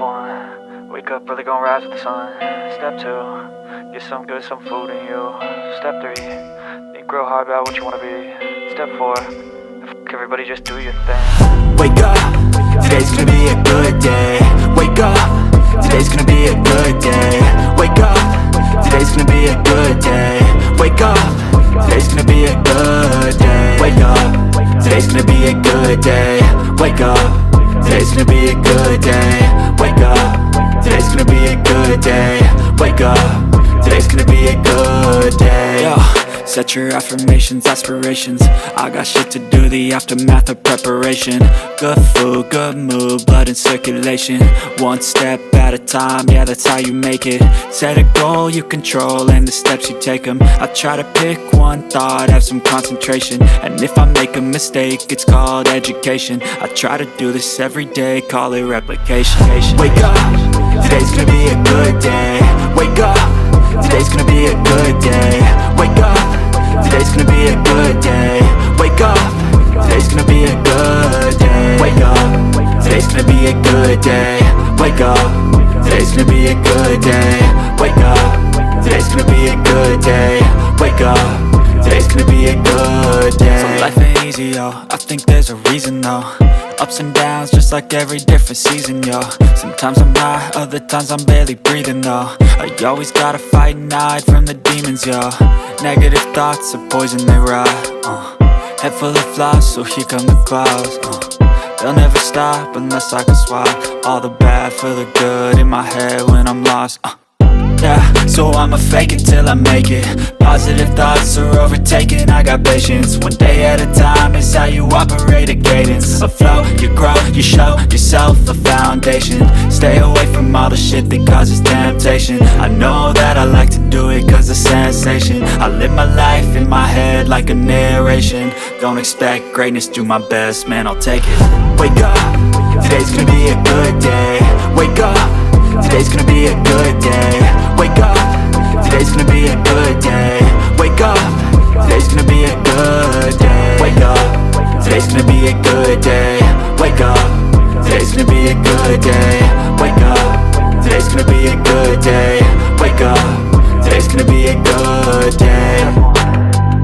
one, wake up early, gon' rise with the sun. Step two, get some good, some food in you. Step three, think real hard about what you wanna be. Step four, everybody just do your thing. Wake up, today's gonna be a good day. Wake up, today's gonna be a good day. Wake up, today's gonna be a good day. Wake up, today's gonna be a good day. Wake up, today's gonna be a good day. Wake up, today's gonna be a good day. Wake up, today's gonna be a good day. Wake up, today's gonna be a good day. Yo, set your affirmations, aspirations. I got shit to do, the aftermath of preparation. Good food, good mood, blood in circulation. One step at a time, yeah, that's how you make it. Set a goal you control and the steps you take them. I try to pick one thought, have some concentration. And if I make a mistake, it's called education. I try to do this every day, call it replication. Wake up, today's gonna be a good day. Wake up, today's gonna be a good day. Wake up, today's gonna be a good day. Wake up, today's gonna be a good day. Wake up, today's gonna be a good day. Wake up, today's gonna be a good day. Wake up, today's gonna be a good day. Wake up, today's gonna be a good day. So life ain't easy, yo, I think there's a reason though. Ups and downs, just like every different season, yo. Sometimes I'm high, other times I'm barely breathing, though. I always gotta fight and hide from the demons, yo. Negative thoughts are poison, they rot. Head full of flies, so here come the clouds. They'll never stop unless I can swap all the bad for the good in my head when I'm lost. Yeah, so I'ma fake it till I make it. Positive thoughts are overtaken, I got patience. One day at a time is how you operate a cadence. A flow, you grow, you show yourself a foundation. Stay away from all the shit that causes temptation. I know that I like to do it cause it's sensation. I live my life in my head like a narration. Don't expect greatness, do my best, man, I'll take it. Wake up, today's gonna be a good day. Wake up, today's gonna be a good day. Wake up, today's gonna be a good day. Wake up, today's gonna be a good day. Wake up, today's gonna be a good day. Wake up, today's gonna be a good day. Wake up, today's gonna be a good day. Wake up, today's gonna be a good day.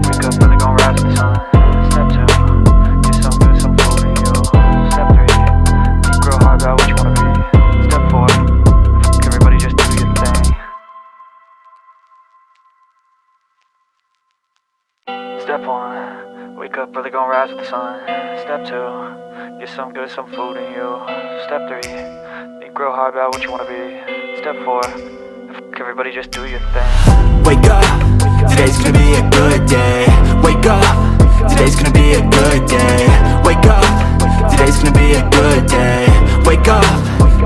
Wake up early, gon' rise with the sun. Step two, get some good, some food in you. Step three, think real hard about what you wanna be. Step four, everybody just do your thing. Step one, wake up early, gon' rise with the sun. Step two, get some good, some food in you. Step three, think real hard about what you wanna be. Step four, everybody just do your thing. Wake up, today's gonna be a good day. Wake up, today's gonna be a good day. Wake up, today's gonna be a good day. Wake up,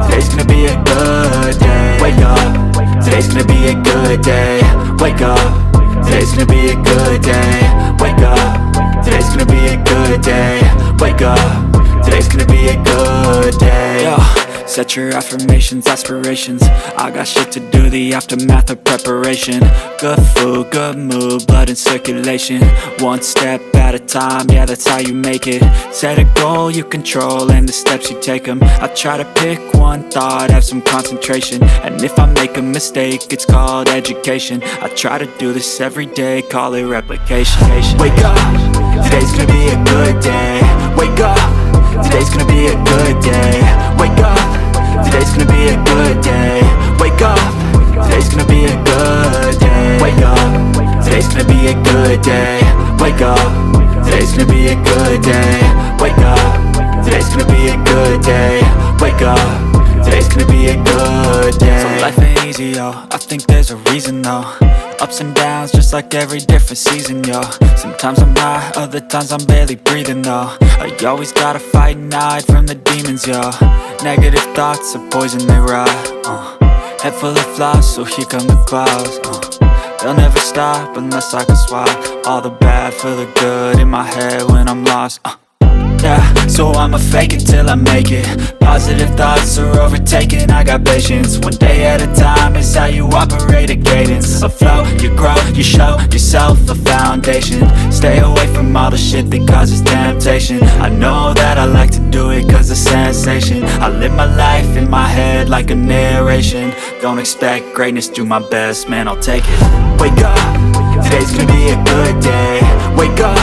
today's gonna be a good day. Wake up, today's gonna be a good day. Wake up, today's gonna be a good day. Wake up, today's gonna be a good day. Wake up, today's gonna be a good day. Yo, set your affirmations, aspirations. I got shit to do, the aftermath of preparation. Good food, good mood, blood in circulation. One step at a time, yeah, that's how you make it. Set a goal you control and the steps you take them. I try to pick one thought, have some concentration. And if I make a mistake, it's called education. I try to do this every day, call it replication. Wake up, today's gonna be a good day. Wake up, today's gonna be a good day. Wake up, today's gonna be a good day. Wake up, today's gonna be a good day. Wake up, today's gonna be a good day. Wake up, today's gonna be a good day. Wake up, today's gonna be a good day. Wake up, today's gonna be a good day. So life ain't easy, yo, I think there's a reason though. Ups and downs, just like every different season, yo. Sometimes I'm high, other times I'm barely breathing, though. I always gotta fight and hide from the demons, yo. Negative thoughts are poison, they rot. Head full of flies, so here come the clouds. They'll never stop unless I can swap all the bad for the good in my head when I'm lost. Yeah, so I'ma fake it till I make it. Positive thoughts are overtaken, I got patience. One day at a time is how you operate a cadence. A flow, you grow, you show yourself a foundation. Stay away from all the shit that causes temptation. I know that I like to do it cause it's sensation. I live my life in my head like a narration. Don't expect greatness, do my best, man, I'll take it. Wake up, today's gonna be a good day. Wake up,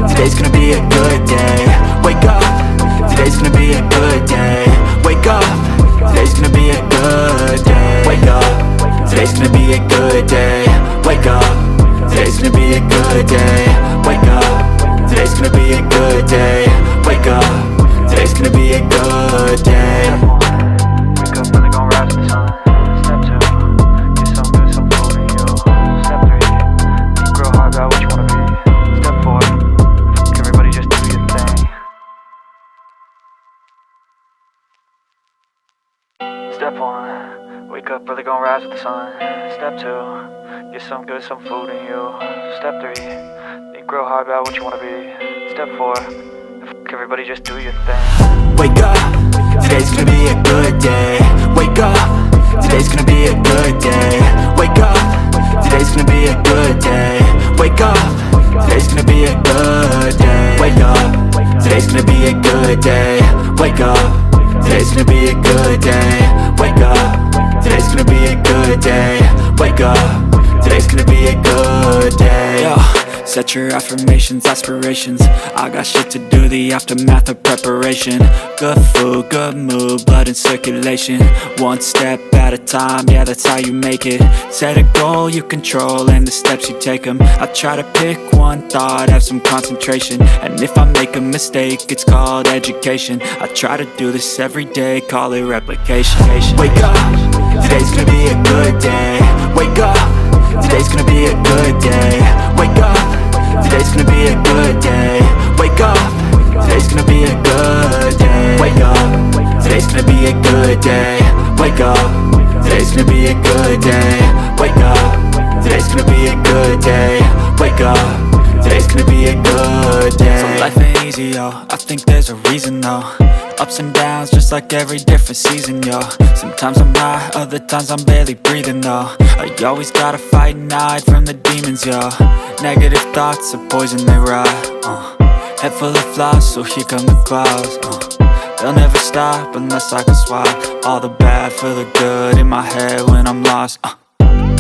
today's gonna be a good day. Wake up, today's gonna be a good day. Wake up, today's gonna be a good day. Wake up, today's gonna be a good day. Wake up, today's gonna be a good day. Wake up, today's gonna be a good day. Wake up, today's gonna be a good day. Wake up, really gon' rise with the sun. Step 2, get some good, some food in you. Step 3, think real hard about what you wanna be. Step 4, everybody just do your thing. Step 1, wake up, really gon' rise with the sun. Step 2, get some good, some food in you. Step 3, think real hard about what you wanna be. Step 4, everybody just do your thing. Wake up, today's gonna be a good day. Wake up, today's gonna be a good day. Wake up, today's gonna be a good day. Wake up, today's gonna be a good day. Wake up, today's gonna be a good day. Wake up, today's gonna be a good day. Wake up, today's gonna be a good day. Wake up, today's gonna be a good day. Yo. Set your affirmations, aspirations. I got shit to do, the aftermath of preparation. Good food, good mood, blood in circulation. One step at a time, yeah, that's how you make it. Set a goal you control and the steps you take them. I try to pick one thought, have some concentration. And if I make a mistake, it's called education. I try to do this every day, call it replication. Wake up, today's gonna be a good day. Wake up, today's gonna be a good day. Wake up, today's gonna be a good day. Wake up, today's gonna be a good day. Wake up, today's gonna be a good day. Wake up, today's gonna be a good day. Wake up, today's gonna be a good day. Wake up, today's gonna be a good day. So life ain't easy, yo, I think there's a reason though. Ups and downs, just like every different season, yo. Sometimes I'm high, other times I'm barely breathing, though. I always gotta fight and hide from the demons, yo. Negative thoughts are poison, they rot. Head full of flies, so here come the clouds. They'll never stop unless I can swap all the bad for the good in my head when I'm lost.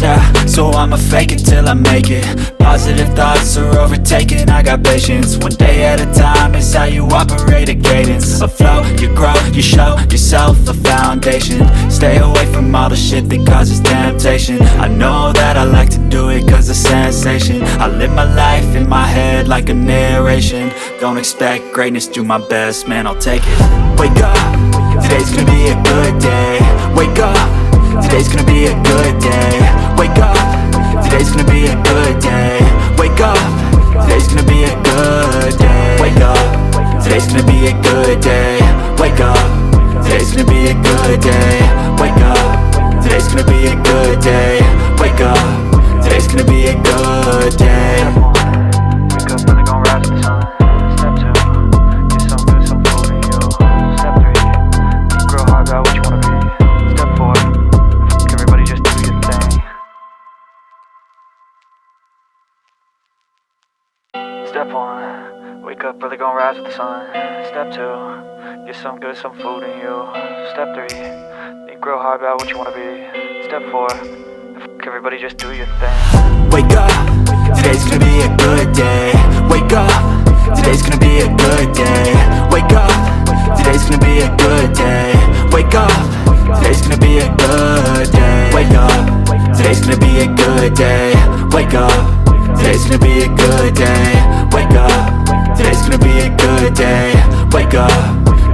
Yeah, so I'ma fake it till I make it. Positive thoughts are overtaken, I got patience. One day at a time is how you operate a cadence. A flow, you grow, you show yourself a foundation. Stay away from all the shit that causes temptation. I know that I like to do it cause it's sensation. I live my life in my head like a narration. Don't expect greatness, do my best, man, I'll take it. Wake up, today's gonna be a good day. Wake up, today's gonna be a good day. Wake up, today's gonna be a good day. Wake up, today's gonna be a good day. Wake up, today's gonna be a good day. Wake up, today's gonna be a good day. Wake up, today's gonna be a good day. Wake up, today's gonna be a good day. Wake up, really gon' rise with the sun. Step 2, get some good, some food in you. Step 3, think real hard about what you wanna be. Step 4, everybody just do your thing. Step 1, wake up, really gon' rise with the sun. Step 2, get some good, some food in you. Step 3, think real hard about what you wanna be. Step 4, everybody just do your thing. Wake up, today's gonna be a good day. Wake up, today's gonna be a good day. Wake up, today's gonna be a good day. Wake up, today's gonna be a good day. Wake up, today's gonna be a good day. Wake up, today's gonna be a good day. Wake up, today's gonna be a good day. Wake up,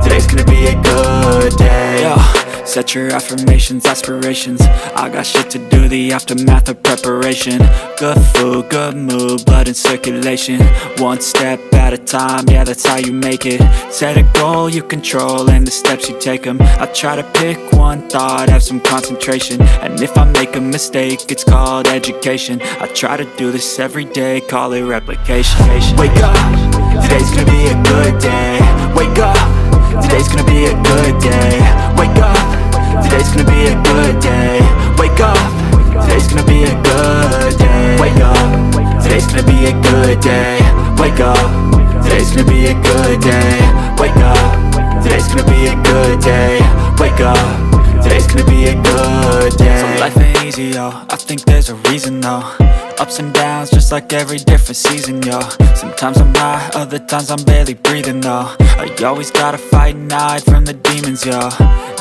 today's gonna be a good day. Yo. Set your affirmations, aspirations. I got shit to do, the aftermath of preparation. Good food, good mood, blood in circulation. One step at a time, yeah, that's how you make it. Set a goal you control and the steps you take them. I try to pick one thought, have some concentration. And if I make a mistake, it's called education. I try to do this every day, call it replication. Wake up, today's gonna be a good day. Wake up, today's gonna be a good day. Wake up, today's gonna be a good day. Wake up, today's gonna be a good day. Wake up, today's gonna be a good day. Wake up, today's gonna be a good day. Wake up, today's gonna be a good day. Wake up, today's gonna be a good day. So life ain't easy, yo, I think there's a reason though. Ups and downs, just like every different season, yo. Sometimes I'm high, other times I'm barely breathing, though. I always gotta fight and hide from the demons, yo.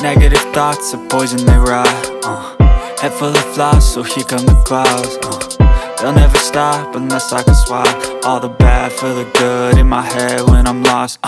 Negative thoughts are poison, they rot. Head full of flies, so here come the clouds. They'll never stop unless I can swap all the bad for the good in my head when I'm lost.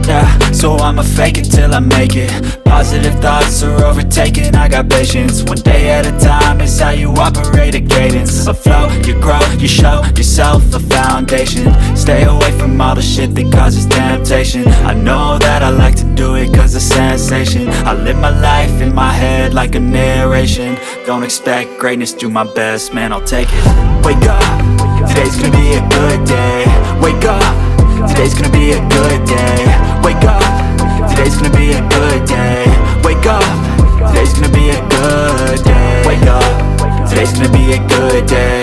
Yeah, so I'ma fake it till I make it. Positive thoughts are overtaken, I got patience. One day at a time is how you operate a cadence. A flow, you grow, you show yourself a foundation. Stay away from all the shit that causes temptation. I know that I like to do it cause it's sensation. I live my life in my head like a narration. Don't expect greatness, do my best, man, I'll take it. Wake up, today's gonna be a good day. Wake up, today's gonna be a good day. Wake up, today's gonna be a good day. Wake up, today's gonna be a good day. Wake up, today's gonna be a good day.